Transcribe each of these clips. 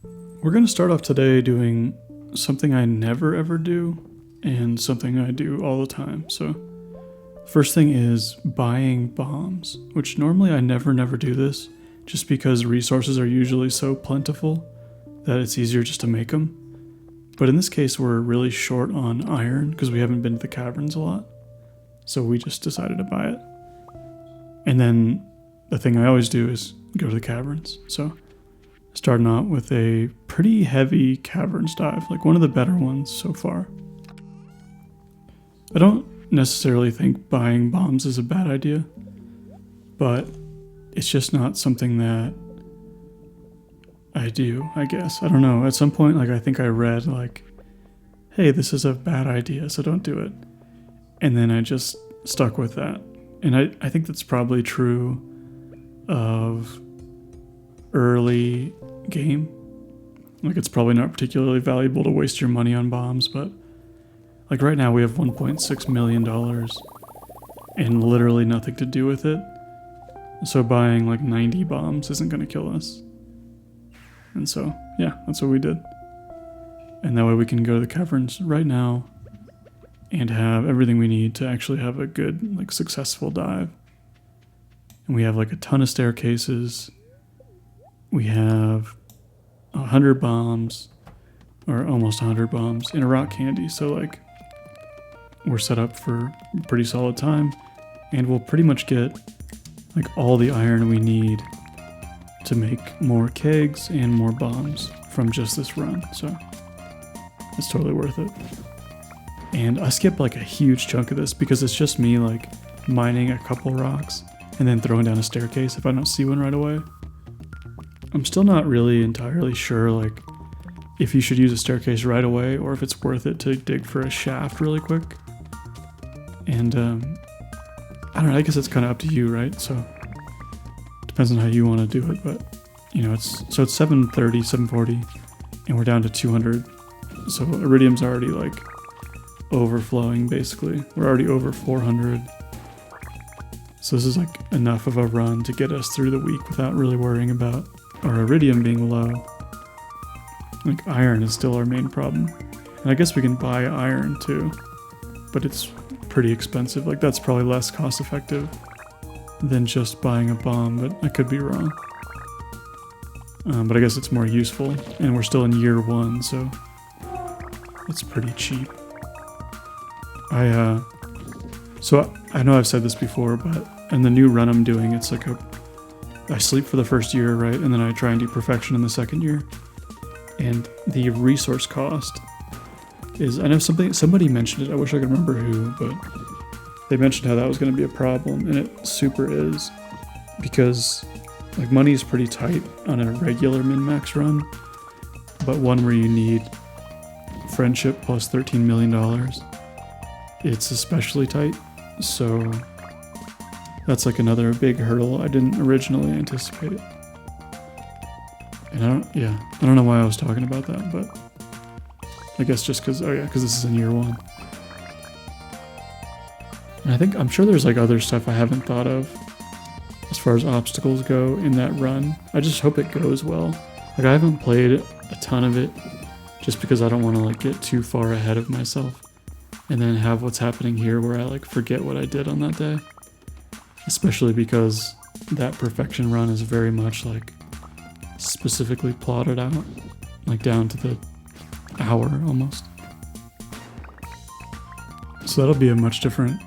We're going to start off today doing something I never ever do and something I do all the time. So first thing is buying bombs, which normally I never do this just because resources are usually so plentiful that it's easier just to make them. But in this case, we're really short on iron because we haven't been to the caverns a lot. So we just decided to buy it. And then the thing I always do is go to the caverns. So starting out with a pretty heavy caverns dive, like one of the better ones so far. I don't necessarily think buying bombs is a bad idea, but it's just not something that I do, I guess. I don't know. At some point, I think I read hey, this is a bad idea, so don't do it. And then I just stuck with that. And I think that's probably true of early game. It's probably not particularly valuable to waste your money on bombs, but right now we have $1.6 million and literally nothing to do with it. So buying 90 bombs isn't going to kill us. And so, yeah, that's what we did. And that way we can go to the caverns right now and have everything we need to actually have a good, successful dive. And we have a ton of staircases. We have 100 bombs, or almost 100 bombs, and a rock candy. So we're set up for a pretty solid time, and we'll pretty much get all the iron we need to make more kegs and more bombs from just this run. So it's totally worth it. And I skipped a huge chunk of this because it's just me mining a couple rocks and then throwing down a staircase if I don't see one right away. I'm still not really entirely sure if you should use a staircase right away or if it's worth it to dig for a shaft really quick. And I don't know, I guess it's kind of up to you, right? So depends on how you want to do it, but it's 7:30, 7:40, and we're down to 200. So iridium's already overflowing basically. We're already over 400. So this is enough of a run to get us through the week without really worrying about our iridium being low. Iron is still our main problem. And I guess we can buy iron too, but it's pretty expensive. That's probably less cost effective than just buying a bomb, but I could be wrong. But I guess it's more useful, and we're still in year 1, so it's pretty cheap. So I know I've said this before, but in the new run I'm doing, it's I sleep for the first year, right? And then I try and do perfection in the second year. And the resource cost is, I know somebody mentioned it, I wish I could remember who, but they mentioned how that was going to be a problem, and it super is. Because money is pretty tight on a regular MinMax run, but one where you need friendship plus $13 million, it's especially tight. So that's another big hurdle I didn't originally anticipate. And I don't know why I was talking about that, but I guess just because this is in year 1. And I'm sure there's other stuff I haven't thought of as far as obstacles go in that run. I just hope it goes well. I haven't played a ton of it just because I don't want to get too far ahead of myself and then have what's happening here where I forget what I did on that day. Especially because that perfection run is very much specifically plotted out, down to the hour almost. So that'll be a much different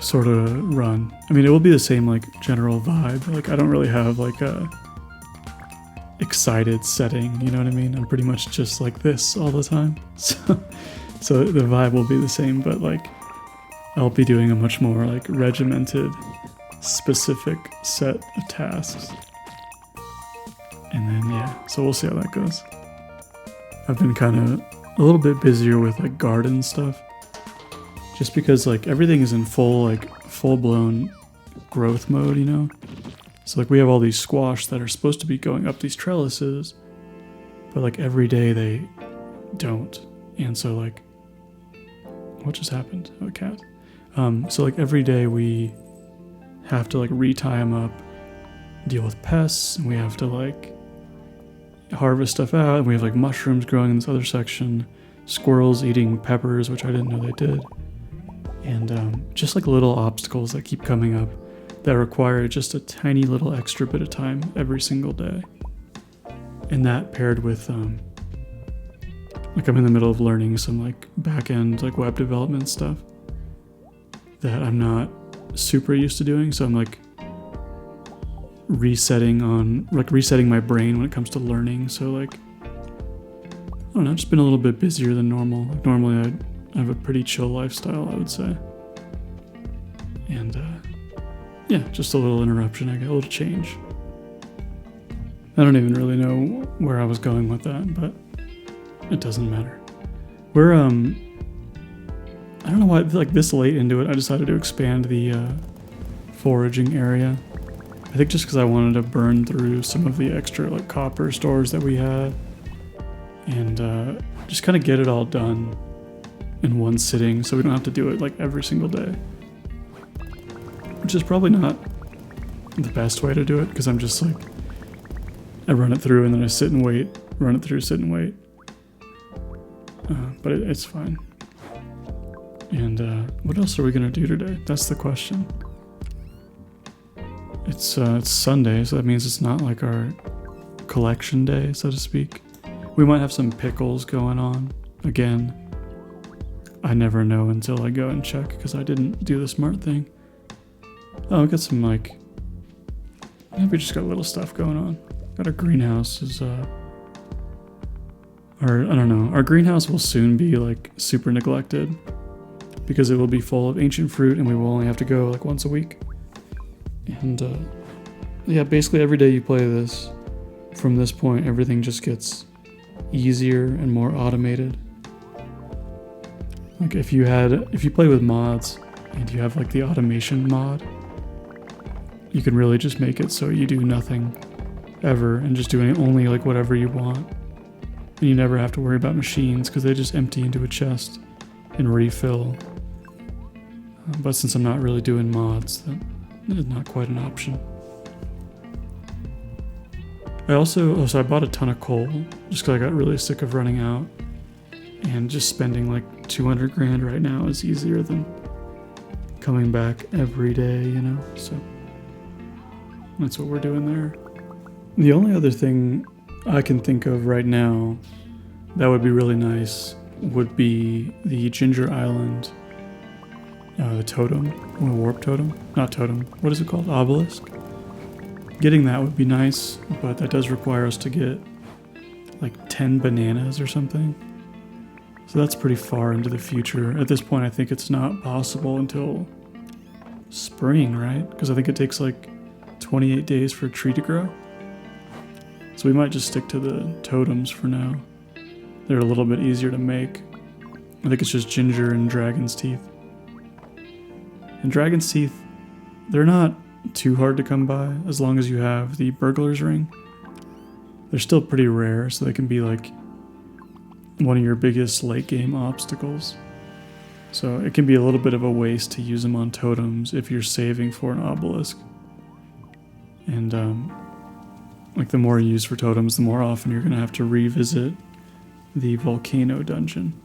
sort of run. I mean, it will be the same general vibe. I don't really have a excited setting, you know what I mean? I'm pretty much just this all the time. So the vibe will be the same, but I'll be doing a much more regimented, specific set of tasks. And then so we'll see how that goes. I've been kind of a little bit busier with garden stuff, just because everything is in full-blown growth mode, So we have all these squash that are supposed to be going up these trellises, but every day they don't. And so what just happened? Oh, a cat. So every day we have to retie them up, deal with pests, and we have to harvest stuff out, and we have like mushrooms growing in this other section, squirrels eating peppers, which I didn't know they did, and just like little obstacles that keep coming up that require just a tiny little extra bit of time every single day. And that paired with like I'm in the middle of learning some like back-end like web development stuff that I'm not super used to doing, so I'm like resetting my brain when it comes to learning. So like I don't know, I've just been a little bit busier than normal. Like normally I have a pretty chill lifestyle, I would say. And yeah, just a little interruption, I got a little change. I don't even really know where I was going with that, but it doesn't matter. We're I don't know why, like this late into it, I decided to expand the foraging area. I think just because I wanted to burn through some of the extra like copper stores that we had, and just kind of get it all done in one sitting, so we don't have to do it like every single day. Which is probably not the best way to do it, because I'm just like, I run it through and then I sit and wait, run it through, sit and wait. But it's fine. And what else are we gonna do today? That's the question. It's Sunday, so that means it's not like our collection day, so to speak. We might have some pickles going on. Again, I never know until I go and check, because I didn't do the smart thing. Oh, we got some like, maybe we just got little stuff going on. Got our greenhouse is I don't know, our greenhouse will soon be like super neglected because it will be full of ancient fruit and we will only have to go like once a week. And yeah, basically every day you play this, from this point everything just gets easier and more automated. Like if you play with mods and you have like the automation mod, you can really just make it so you do nothing ever and just doing only like whatever you want. And you never have to worry about machines because they just empty into a chest and refill. But since I'm not really doing mods, that is not quite an option. So I bought a ton of coal just because I got really sick of running out, and just spending like 200 grand right now is easier than coming back every day, you know? So that's what we're doing there. The only other thing I can think of right now that would be really nice would be the Ginger Island, the totem, or warp totem, not totem, what is it called, obelisk? Getting that would be nice, but that does require us to get like 10 bananas or something. So that's pretty far into the future. At this point, I think it's not possible until spring, right? Because I think it takes like 28 days for a tree to grow. So we might just stick to the totems for now. They're a little bit easier to make. I think it's just ginger and dragon's teeth. And dragon's teeth, they're not too hard to come by as long as you have the burglar's ring. They're still pretty rare, so they can be like one of your biggest late game obstacles. So it can be a little bit of a waste to use them on totems if you're saving for an obelisk. And like the more you use for totems, the more often you're gonna have to revisit the Volcano dungeon.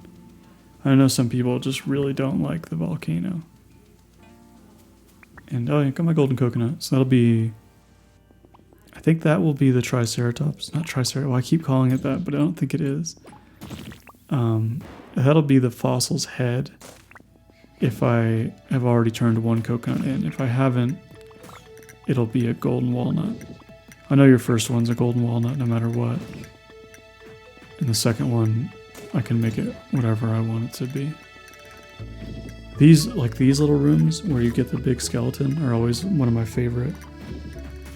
I know some people just really don't like the Volcano. And oh, I got my golden coconut, so that'll be, I think that will be the Triceratops, not Triceratops, well I keep calling it that, but I don't think it is. That'll be the fossil's head if I have already turned one coconut in. If I haven't, it'll be a golden walnut. I know your first one's a golden walnut no matter what. And the second one, I can make it whatever I want it to be. These little rooms where you get the big skeleton are always one of my favorite.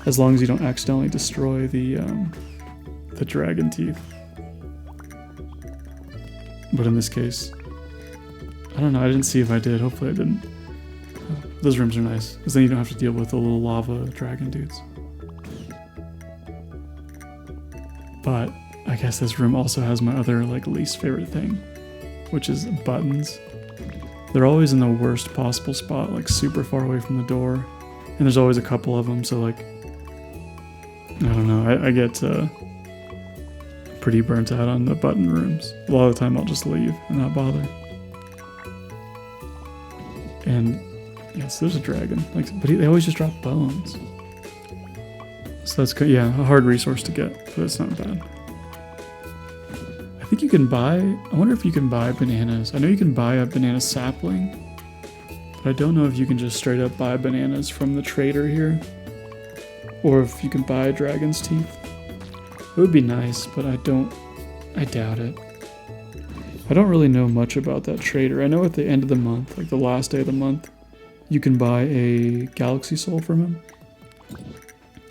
As long as you don't accidentally destroy the dragon teeth. But in this case, I don't know, I didn't see if I did, hopefully I didn't. Those rooms are nice, because then you don't have to deal with the little lava dragon dudes. But I guess this room also has my other like least favorite thing, which is buttons. They're always in the worst possible spot, like super far away from the door. And there's always a couple of them, so like, I don't know, I get pretty burnt out on the button rooms. A lot of the time I'll just leave and not bother. And yes, there's a dragon. Like, but they always just drop bones. So that's good. Yeah, a hard resource to get, but it's not bad. I think you can buy, I wonder if you can buy bananas. I know you can buy a banana sapling, but I don't know if you can just straight up buy bananas from the trader here, or if you can buy dragon's teeth. It would be nice, but I doubt it. I don't really know much about that trader. I know at the end of the month, like the last day of the month, you can buy a galaxy soul from him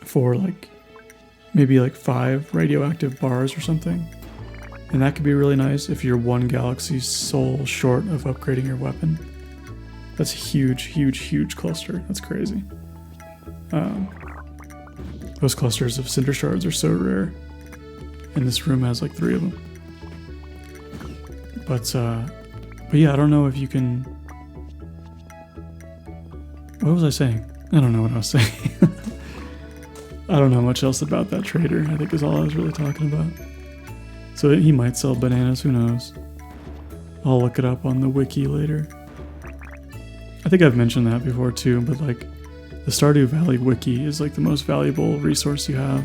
for like, maybe like 5 radioactive bars or something. And that could be really nice if you're 1 galaxy soul short of upgrading your weapon. That's a huge, huge, huge cluster. That's crazy. Those clusters of cinder shards are so rare. And this room has like 3 of them. But yeah, I don't know if you can... What was I saying? I don't know what I was saying. I don't know much else about that trader, I think is all I was really talking about. So he might sell bananas, who knows? I'll look it up on the wiki later. I think I've mentioned that before too, but like the Stardew Valley wiki is like the most valuable resource you have.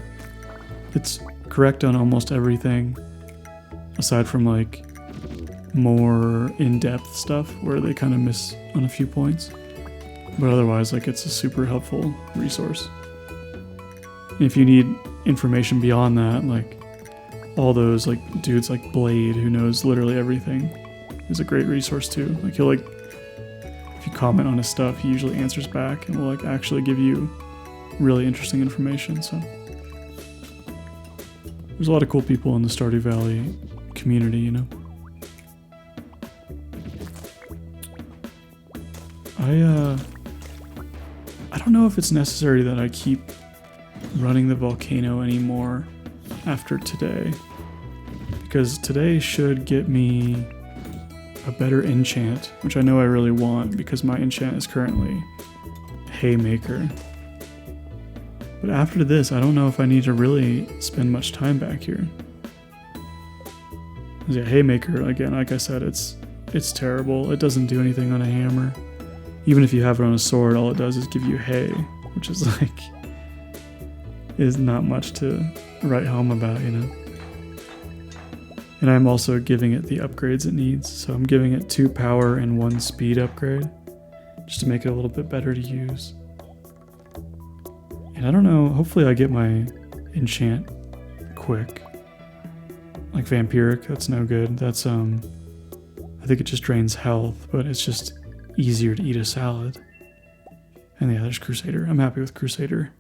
It's correct on almost everything, aside from like more in-depth stuff where they kind of miss on a few points. But otherwise, like, it's a super helpful resource. And if you need information beyond that, like all those like dudes like Blade, who knows literally everything, is a great resource too. Like he'll like, if you comment on his stuff, he usually answers back and will like actually give you really interesting information. So there's a lot of cool people in the Stardew Valley community, you know. I don't know if it's necessary that I keep running the volcano anymore after today, because today should get me a better enchant, which I know I really want because my enchant is currently Haymaker. But after this, I don't know if I need to really spend much time back here. Yeah, Haymaker, again, like I said, it's terrible. It doesn't do anything on a hammer. Even if you have it on a sword, all it does is give you hay, which is like, is not much to write home about, you know. And I'm also giving it the upgrades it needs. So I'm giving it 2 power and 1 speed upgrade, just to make it a little bit better to use. And I don't know, hopefully I get my enchant quick. Like vampiric, that's no good. That's, I think it just drains health, but it's just easier to eat a salad. And yeah, there's Crusader. I'm happy with Crusader.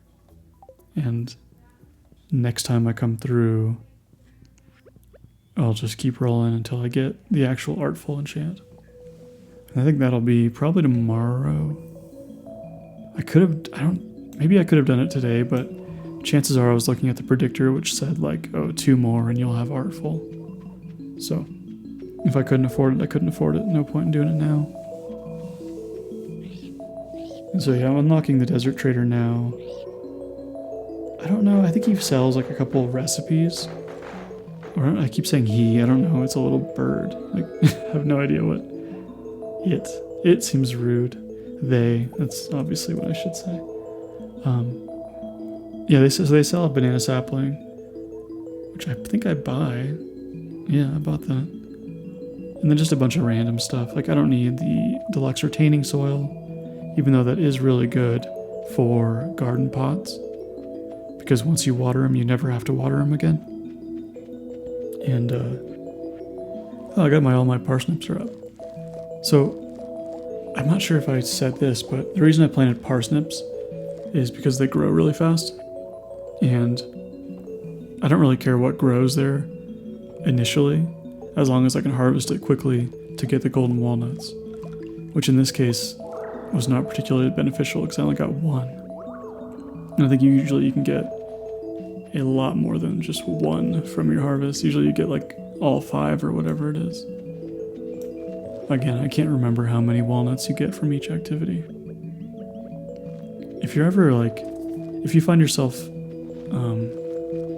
And next time I come through, I'll just keep rolling until I get the actual artful enchant. And I think that'll be probably tomorrow. Maybe I could have done it today, but chances are I was looking at the predictor, which said like, oh, 2 more and you'll have artful. So if I couldn't afford it, I couldn't afford it. No point in doing it now. And so yeah, I'm unlocking the desert trader now. I don't know, I think he sells like a couple of recipes. Or I keep saying he, I don't know, it's a little bird. Like, I have no idea what it seems rude. They, that's obviously what I should say. Yeah, they sell a banana sapling, which I think I buy. Yeah, I bought that. And then just a bunch of random stuff. Like, I don't need the deluxe retaining soil, even though that is really good for garden pots, because once you water them, you never have to water them again. And I got all my parsnips are up. So I'm not sure if I said this, but the reason I planted parsnips is because they grow really fast, and I don't really care what grows there initially, as long as I can harvest it quickly to get the golden walnuts, which in this case was not particularly beneficial because I only got 1. And I think usually you can get a lot more than just 1 from your harvest. Usually you get like all 5 or whatever it is. Again, I can't remember how many walnuts you get from each activity. If you're ever like, if you find yourself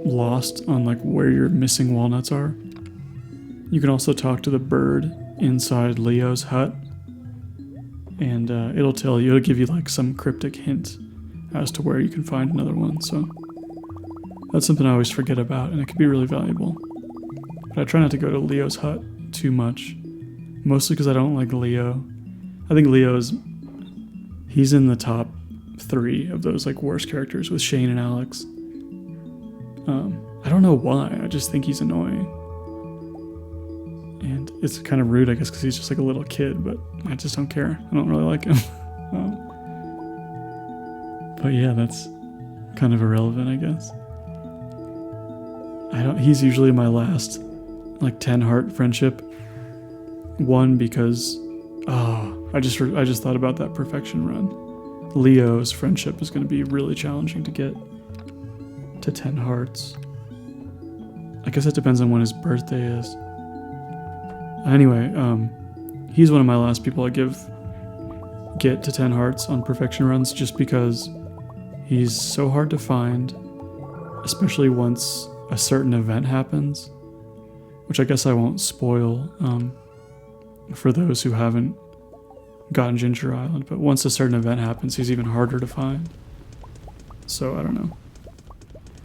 lost on like where your missing walnuts are, you can also talk to the bird inside Leo's hut, and it'll give you like some cryptic hint as to where you can find another one. So that's something I always forget about, and it can be really valuable. But I try not to go to Leo's hut too much, mostly because I don't like Leo. I think he's in the top 3 of those like worst characters with Shane and Alex. I don't know why, I just think he's annoying. And it's kind of rude, I guess, because he's just like a little kid, but I just don't care. I don't really like him. But yeah, that's kind of irrelevant, I guess. He's usually my last like 10 heart friendship. One, because I just thought about that perfection run. Leo's friendship is going to be really challenging to get to 10 hearts. I guess it depends on when his birthday is. Anyway, he's one of my last people I get to 10 hearts on perfection runs, just because he's so hard to find, especially once a certain event happens, which I guess I won't spoil for those who haven't gotten Ginger Island, but once a certain event happens, he's even harder to find. So I don't know.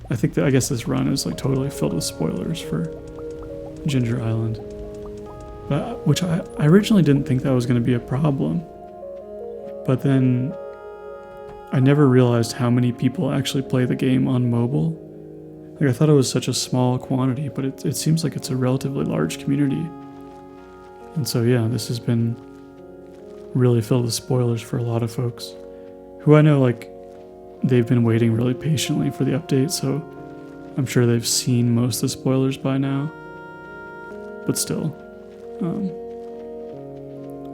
I guess this run is like totally filled with spoilers for Ginger Island. But, which I originally didn't think that was going to be a problem. But then I never realized how many people actually play the game on mobile. Like, I thought it was such a small quantity, but it seems like it's a relatively large community. And so yeah, this has been really filled with spoilers for a lot of folks who I know, like, they've been waiting really patiently for the update, so I'm sure they've seen most of the spoilers by now. But still,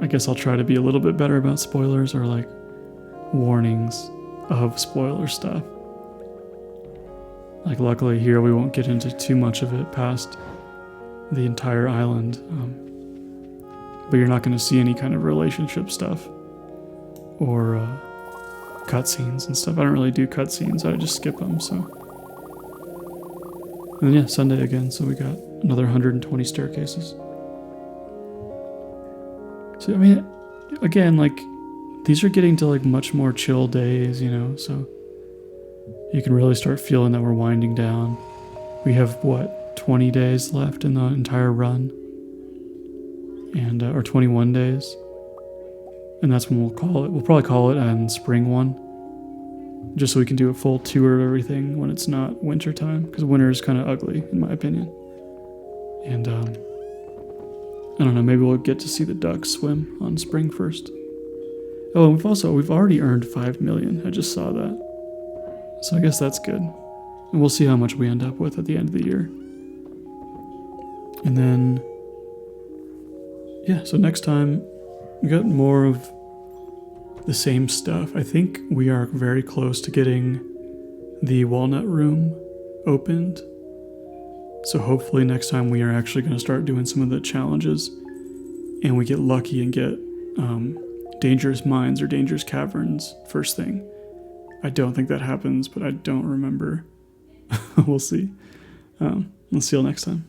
I guess I'll try to be a little bit better about spoilers, or like warnings of spoiler stuff. Like, luckily here we won't get into too much of it past the entire island, but you're not going to see any kind of relationship stuff or cutscenes and stuff. I don't really do cutscenes, I just skip them. So, and then yeah, Sunday again, so we got another 120 staircases. So I mean, again, like, these are getting to like much more chill days, you know, so you can really start feeling that we're winding down. We have, 20 days left in the entire run, and or 21 days, and that's when we'll probably call it an spring one, just so we can do a full tour of everything when it's not winter time, because winter is kind of ugly in my opinion. And I don't know, maybe we'll get to see the ducks swim on spring first. Oh, and we've already earned 5 million. I just saw that. So I guess that's good. And we'll see how much we end up with at the end of the year. And then, yeah, so next time we got more of the same stuff. I think we are very close to getting the walnut room opened. So hopefully next time we are actually going to start doing some of the challenges, and we get lucky and get dangerous mines or dangerous caverns first thing. I don't think that happens, but I don't remember. We'll see. Let's see you next time.